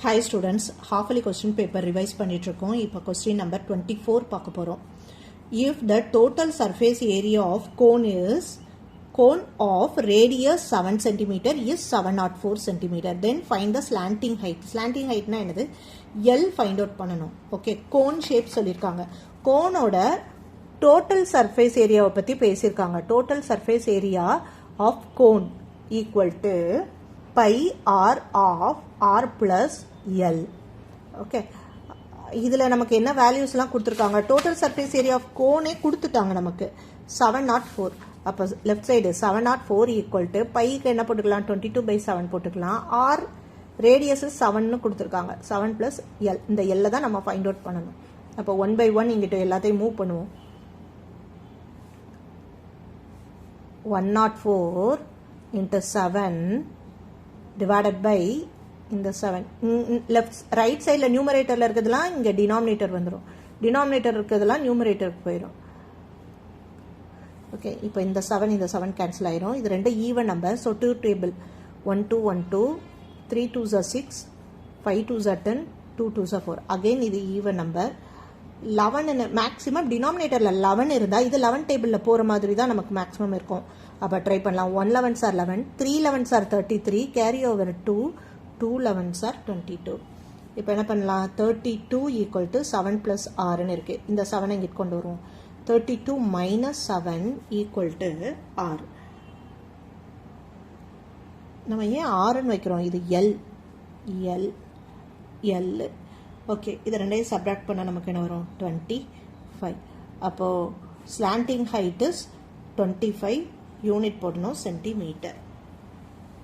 Hi students, half-yearly question paper revise பண்ணிட்டிருக்கோம். இப்போ question number 24 பார்க்க போறோம். If the total surface area of cone of radius 7 cm is 704 cm, then find the slanting height. Slanting height னா என்னது? L find out பண்ணணும். Okay, cone shape சொல்லிருக்காங்க. cone ஓட total surface area பத்தி பேசிருக்காங்க. Total surface area of cone equal to pi r of r plus L. Okay. இதில் நமக்கு என்ன வேல்யூஸ்லாம் கொடுத்துருக்காங்க? டோட்டல் சர்ஃபேஸ் ஏரியா ஆஃப் கோனே கொடுத்துட்டாங்க நமக்கு 704. அப்போ left side 704 equal to bike என்ன போட்டுக்கலாம்? 22/7 போட்டுக்கலாம். ஆர் ரேடியஸ் 7ன்னு கொடுத்துருக்காங்க. 7 + L. இந்த L தான் நம்ம ஃபைண்ட் அவுட் பண்ணணும். அப்போ 1/1 இங்கிட்ட எல்லாத்தையும் மூவ் பண்ணுவோம். 104 into 7 divided by இந்த 7 லெஃப்ட் ரைட் சைடில் நியூமரேட்டரில் இருக்கிறதுலாம் இங்கே டினாமினேட்டர் வந்துடும். டினாமினேட்டர் இருக்கிறதுலாம் நியூமரேட்டருக்கு போயிடும். ஓகே, இப்போ இந்த 7 கேன்சல் ஆயிரும். இது ரெண்டு even number. So 2 table 1 2 1 2 3 2s are 6 5 2s are 10 2 2s are 4. Again இது ஈவன் நம்பர். 11 மேக்ஸிமம் டினாமினேட்டரில் 11 இருந்தால் இது 11 டேபிளில் போகிற மாதிரி தான் நமக்கு மேக்ஸிமம் இருக்கும். அப்போ ட்ரை பண்ணலாம். 1 11s are 11, 3 11s are 33, carry over 2, 2 11s are 22. இப்போ என்ன பண்ணலாம்? 32 ஈக்குவல் டு 7 + Rன்னு இருக்குது. இந்த 7 இங்கிட்டு கொண்டு வருவோம். 32 - 7 ஈக்குவல் டு R. நம்ம ஏன் Rன்னு வைக்கிறோம்? இது L. ஓகே, இது ரெண்டையும் சப்ராக்ட் பண்ணால் நமக்கு என்ன வரும்? 25. அப்போது ஸ்லாண்டிங் ஹைட் இஸ் 25 யூனிட் போடணும், சென்டிமீட்டர்.